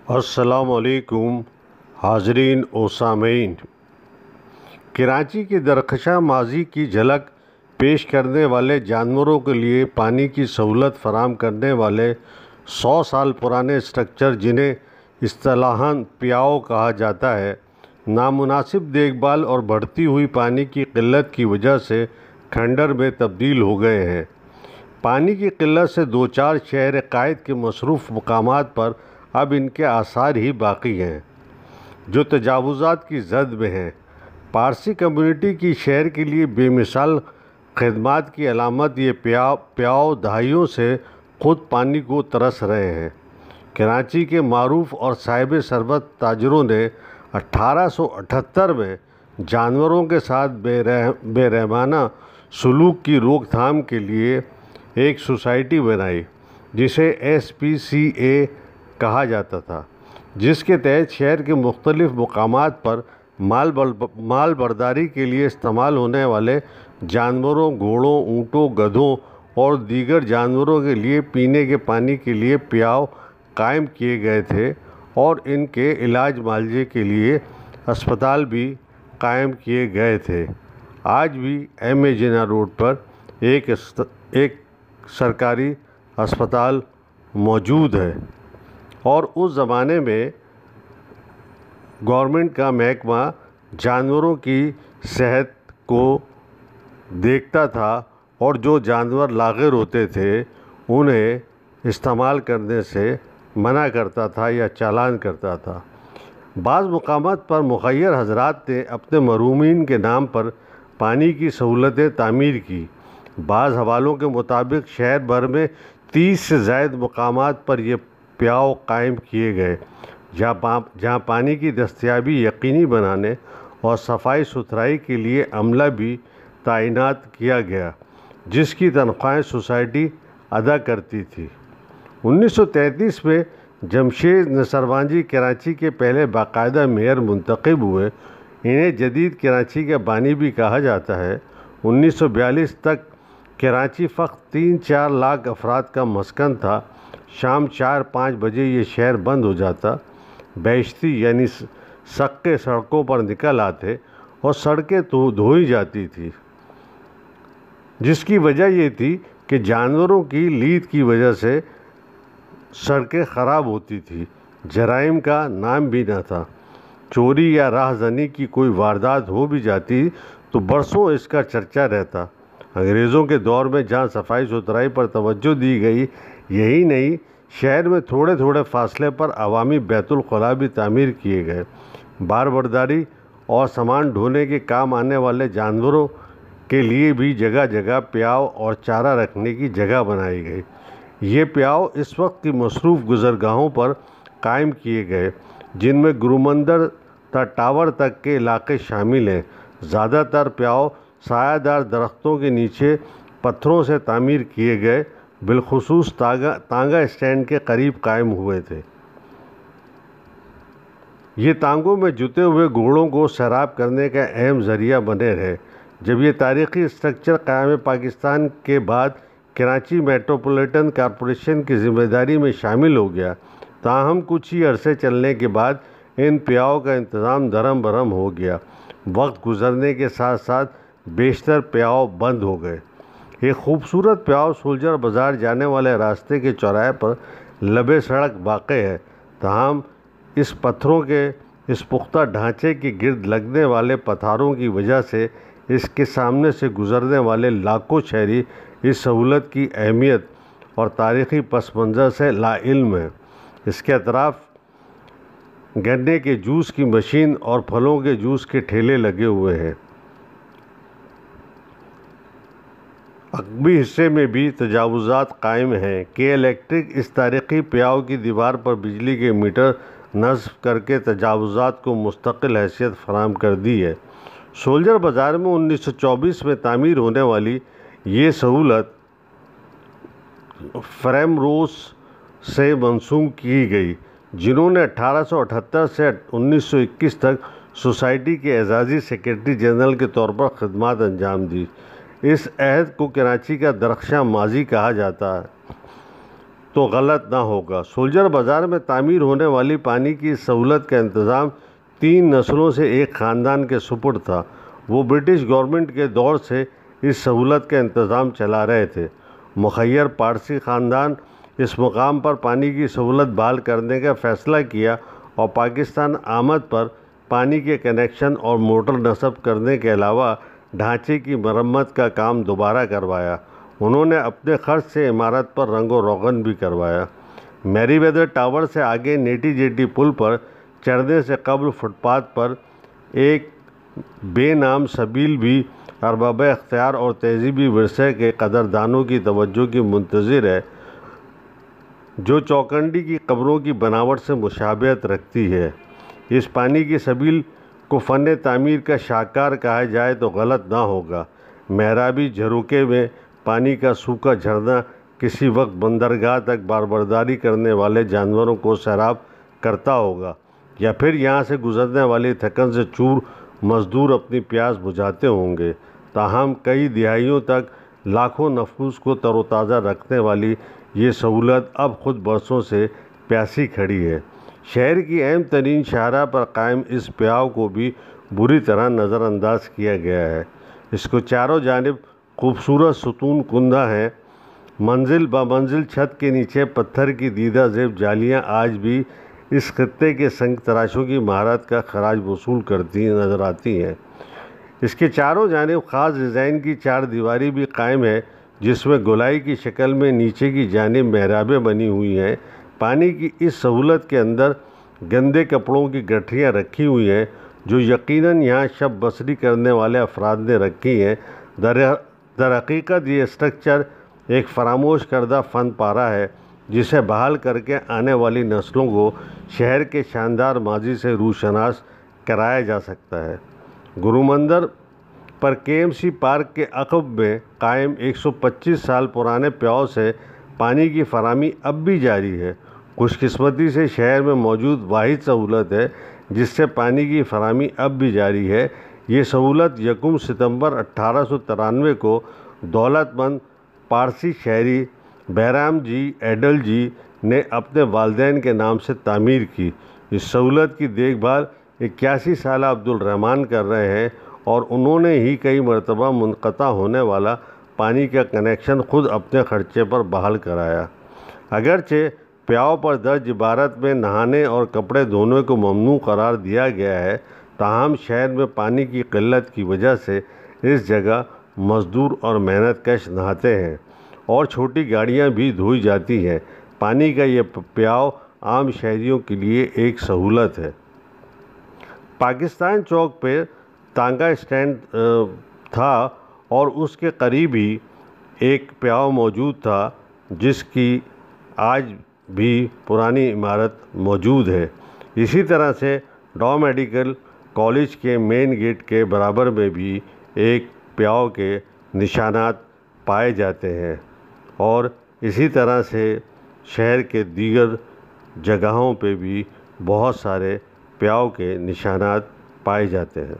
السلام علیکم حاضرین و سامعین۔ کراچی کی درخشاں ماضی کی جھلک پیش کرنے والے جانوروں کے لیے پانی کی سہولت فراہم کرنے والے 100 سال پرانے اسٹرکچر، جنہیں اصطلاحاً پیاؤ کہا جاتا ہے، نامناسب دیکھ بھال اور بڑھتی ہوئی پانی کی قلت کی وجہ سے کھنڈر میں تبدیل ہو گئے ہیں۔ پانی کی قلت سے دوچار شہر قائد کے مصروف مقامات پر اب ان کے آثار ہی باقی ہیں، جو تجاوزات کی زد میں ہیں۔ پارسی کمیونٹی کی شہر کے لیے بے مثال خدمات کی علامت یہ پیاؤ دہائیوں سے خود پانی کو ترس رہے ہیں۔ کراچی کے معروف اور صاحب ثروت تاجروں نے 1878 میں جانوروں کے ساتھ بے رحمانہ سلوک کی روک تھام کے لیے ایک سوسائٹی بنائی، جسے SPCA کہا جاتا تھا، جس کے تحت شہر کے مختلف مقامات پر مال برداری کے لیے استعمال ہونے والے جانوروں، گھوڑوں، اونٹوں، گدھوں اور دیگر جانوروں کے لیے پینے کے پانی کے لیے پیاؤ قائم کیے گئے تھے، اور ان کے علاج معالجے کے لیے اسپتال بھی قائم کیے گئے تھے۔ آج بھی MA جناح روڈ پر ایک سرکاری اسپتال موجود ہے، اور اس زمانے میں گورنمنٹ کا محکمہ جانوروں کی صحت کو دیکھتا تھا، اور جو جانور لاغر ہوتے تھے انہیں استعمال کرنے سے منع کرتا تھا یا چالان کرتا تھا۔ بعض مقامات پر مخیر حضرات نے اپنے مرحومین کے نام پر پانی کی سہولتیں تعمیر کی۔ بعض حوالوں کے مطابق شہر بھر میں 30 سے زائد مقامات پر یہ پیاؤ قائم کیے گئے، جہاں پانی کی دستیابی یقینی بنانے اور صفائی ستھرائی کے لیے عملہ بھی تعینات کیا گیا، جس کی تنخواہیں سوسائٹی ادا کرتی تھی۔ 1933 میں جمشید نصروان کراچی کے پہلے باقاعدہ میئر منتخب ہوئے۔ انہیں جدید کراچی کا بانی بھی کہا جاتا ہے۔ 1942 تک کراچی فقط 3-4 لاکھ افراد کا مسکن تھا۔ شام 4-5 بجے یہ شہر بند ہو جاتا، بیشتی یعنی سکے سڑکوں پر نکل آتے اور سڑکیں دھوئی جاتی تھی، جس کی وجہ یہ تھی کہ جانوروں کی لید کی وجہ سے سڑکیں خراب ہوتی تھی۔ جرائم کا نام بھی نہ تھا۔ چوری یا راہ زنی کی کوئی واردات ہو بھی جاتی تو برسوں اس کا چرچا رہتا۔ انگریزوں کے دور میں جہاں صفائی ستھرائی پر توجہ دی گئی، یہی نہیں، شہر میں تھوڑے تھوڑے فاصلے پر عوامی بیت الخلاء بھی تعمیر کیے گئے۔ بار برداری اور سامان ڈھونے کے کام آنے والے جانوروں کے لیے بھی جگہ جگہ پیاؤ اور چارہ رکھنے کی جگہ بنائی گئی۔ یہ پیاؤ اس وقت کی مصروف گزرگاہوں پر قائم کیے گئے، جن میں گرومندر تا ٹاور تک کے علاقے شامل ہیں۔ زیادہ تر پیاؤ سایہ دار درختوں کے نیچے پتھروں سے تعمیر کیے گئے، بالخصوص تانگا اسٹینڈ کے قریب قائم ہوئے تھے۔ یہ تانگوں میں جتے ہوئے گھوڑوں کو سیراب کرنے کا اہم ذریعہ بنے رہے۔ جب یہ تاریخی اسٹرکچر قیام پاکستان کے بعد کراچی میٹروپولیٹن کارپوریشن کی ذمہ داری میں شامل ہو گیا، تاہم کچھ ہی عرصے چلنے کے بعد ان پیاؤ کا انتظام دھرم برہم ہو گیا۔ وقت گزرنے کے ساتھ ساتھ بیشتر پیاؤ بند ہو گئے۔ ایک خوبصورت پیاؤ سولجر بازار جانے والے راستے کے چوراہے پر لبے سڑک واقع ہے، تاہم اس پتھروں کے اس پختہ ڈھانچے کے گرد لگنے والے پتھاروں کی وجہ سے اس کے سامنے سے گزرنے والے لاکھوں شہری اس سہولت کی اہمیت اور تاریخی پس منظر سے لاعلم ہیں۔ اس کے اطراف گنے کے جوس کی مشین اور پھلوں کے جوس کے ٹھیلے لگے ہوئے ہیں۔ عقبی حصے میں بھی تجاوزات قائم ہیں کہ الیکٹرک اس تاریخی پیاؤ کی دیوار پر بجلی کے میٹر نصب کر کے تجاوزات کو مستقل حیثیت فراہم کر دی ہے۔ سولجر بازار میں 1924 میں تعمیر ہونے والی یہ سہولت فریم روس سے منسوب کی گئی، جنہوں نے 1878 سے 1921 تک سوسائٹی کے اعزازی سیکرٹری جنرل کے طور پر خدمات انجام دی۔ اس عہد کو کراچی کا درخشاں ماضی کہا جاتا ہے۔ تو غلط نہ ہوگا۔ سولجر بازار میں تعمیر ہونے والی پانی کی سہولت کا انتظام 3 نسلوں سے ایک خاندان کے سپرد تھا۔ وہ برٹش گورنمنٹ کے دور سے اس سہولت کا انتظام چلا رہے تھے۔ مخیر پارسی خاندان اس مقام پر پانی کی سہولت بحال کرنے کا فیصلہ کیا اور پاکستان آمد پر پانی کے کنیکشن اور موٹر نصب کرنے کے علاوہ ڈھانچے کی مرمت کا کام دوبارہ کروایا۔ انہوں نے اپنے خرچ سے عمارت پر رنگ و روغن بھی کروایا۔ میری ویدر ٹاور سے آگے نیٹی جیٹی پل پر چڑھنے سے قبل فٹ پاتھ پر ایک بے نام سبیل بھی ارباب اختیار اور تہذیبی ورثے کے قدردانوں کی توجہ کی منتظر ہے، جو چوکنڈی کی قبروں کی بناوٹ سے مشابہت رکھتی ہے۔ اس پانی کی سبیل کو فن تعمیر کا شاہکار کہا جائے تو غلط نہ ہوگا۔ محرابی جھروکے میں پانی کا سوکھا جھرنا کسی وقت بندرگاہ تک باربرداری کرنے والے جانوروں کو سیراب کرتا ہوگا، یا پھر یہاں سے گزرنے والی تھکن سے چور مزدور اپنی پیاس بجھاتے ہوں گے۔ تاہم کئی دہائیوں تک لاکھوں نفوس کو تر و تازہ رکھنے والی یہ سہولت اب خود برسوں سے پیاسی کھڑی ہے۔ شہر کی اہم ترین شاہراہ پر قائم اس پیاؤ کو بھی بری طرح نظر انداز کیا گیا ہے۔ اس کو چاروں جانب خوبصورت ستون کندہ ہیں۔ منزل بہ منزل چھت کے نیچے پتھر کی دیدہ زیب جالیاں آج بھی اس خطے کے سنگ تراشوں کی مہارت کا خراج وصول کرتی نظر آتی ہیں۔ اس کے چاروں جانب خاص ڈیزائن کی 4 دیواری بھی قائم ہے، جس میں گولائی کی شکل میں نیچے کی جانب محرابیں بنی ہوئی ہیں۔ پانی کی اس سہولت کے اندر گندے کپڑوں کی گٹھیاں رکھی ہوئی ہیں، جو یقیناً یہاں شب بسری کرنے والے افراد نے رکھی ہیں۔ در حقیقت یہ اسٹرکچر ایک فراموش کردہ فن پارہ ہے، جسے بحال کر کے آنے والی نسلوں کو شہر کے شاندار ماضی سے روشناس کرایا جا سکتا ہے۔ گرو مندر پر کے ایم سی پارک کے عقب میں قائم 125 سال پرانے پیاؤ سے پانی کی فراہمی اب بھی جاری ہے۔ خوش قسمتی سے شہر میں موجود واحد سہولت ہے جس سے پانی کی فراہمی اب بھی جاری ہے۔ یہ سہولت 1 ستمبر 1893 کو دولت مند پارسی شہری بیرام جی ایڈل جی نے اپنے والدین کے نام سے تعمیر کی۔ اس سہولت کی دیکھ بھال 81 سالہ عبدالرحمن کر رہے ہیں اور انہوں نے ہی کئی مرتبہ منقطع ہونے والا پانی کا کنیکشن خود اپنے خرچے پر بحال کرایا۔ اگرچہ پیاؤ پر درج عبارت میں نہانے اور کپڑے دھونے کو ممنوع قرار دیا گیا ہے، تاہم شہر میں پانی کی قلت کی وجہ سے اس جگہ مزدور اور محنت کش نہاتے ہیں اور چھوٹی گاڑیاں بھی دھوئی جاتی ہیں۔ پانی کا یہ پیاؤ عام شہریوں کے لیے ایک سہولت ہے۔ پاکستان چوک پہ تانگا اسٹینڈ تھا اور اس کے قریب ہی ایک پیاؤ موجود تھا، جس کی آج بھی پرانی عمارت موجود ہے۔ اسی طرح سے ڈاؤ میڈیکل کالج کے مین گیٹ کے برابر میں بھی ایک پیاؤ کے نشانات پائے جاتے ہیں، اور اسی طرح سے شہر کے دیگر جگہوں پہ بھی بہت سارے پیاؤ کے نشانات پائے جاتے ہیں۔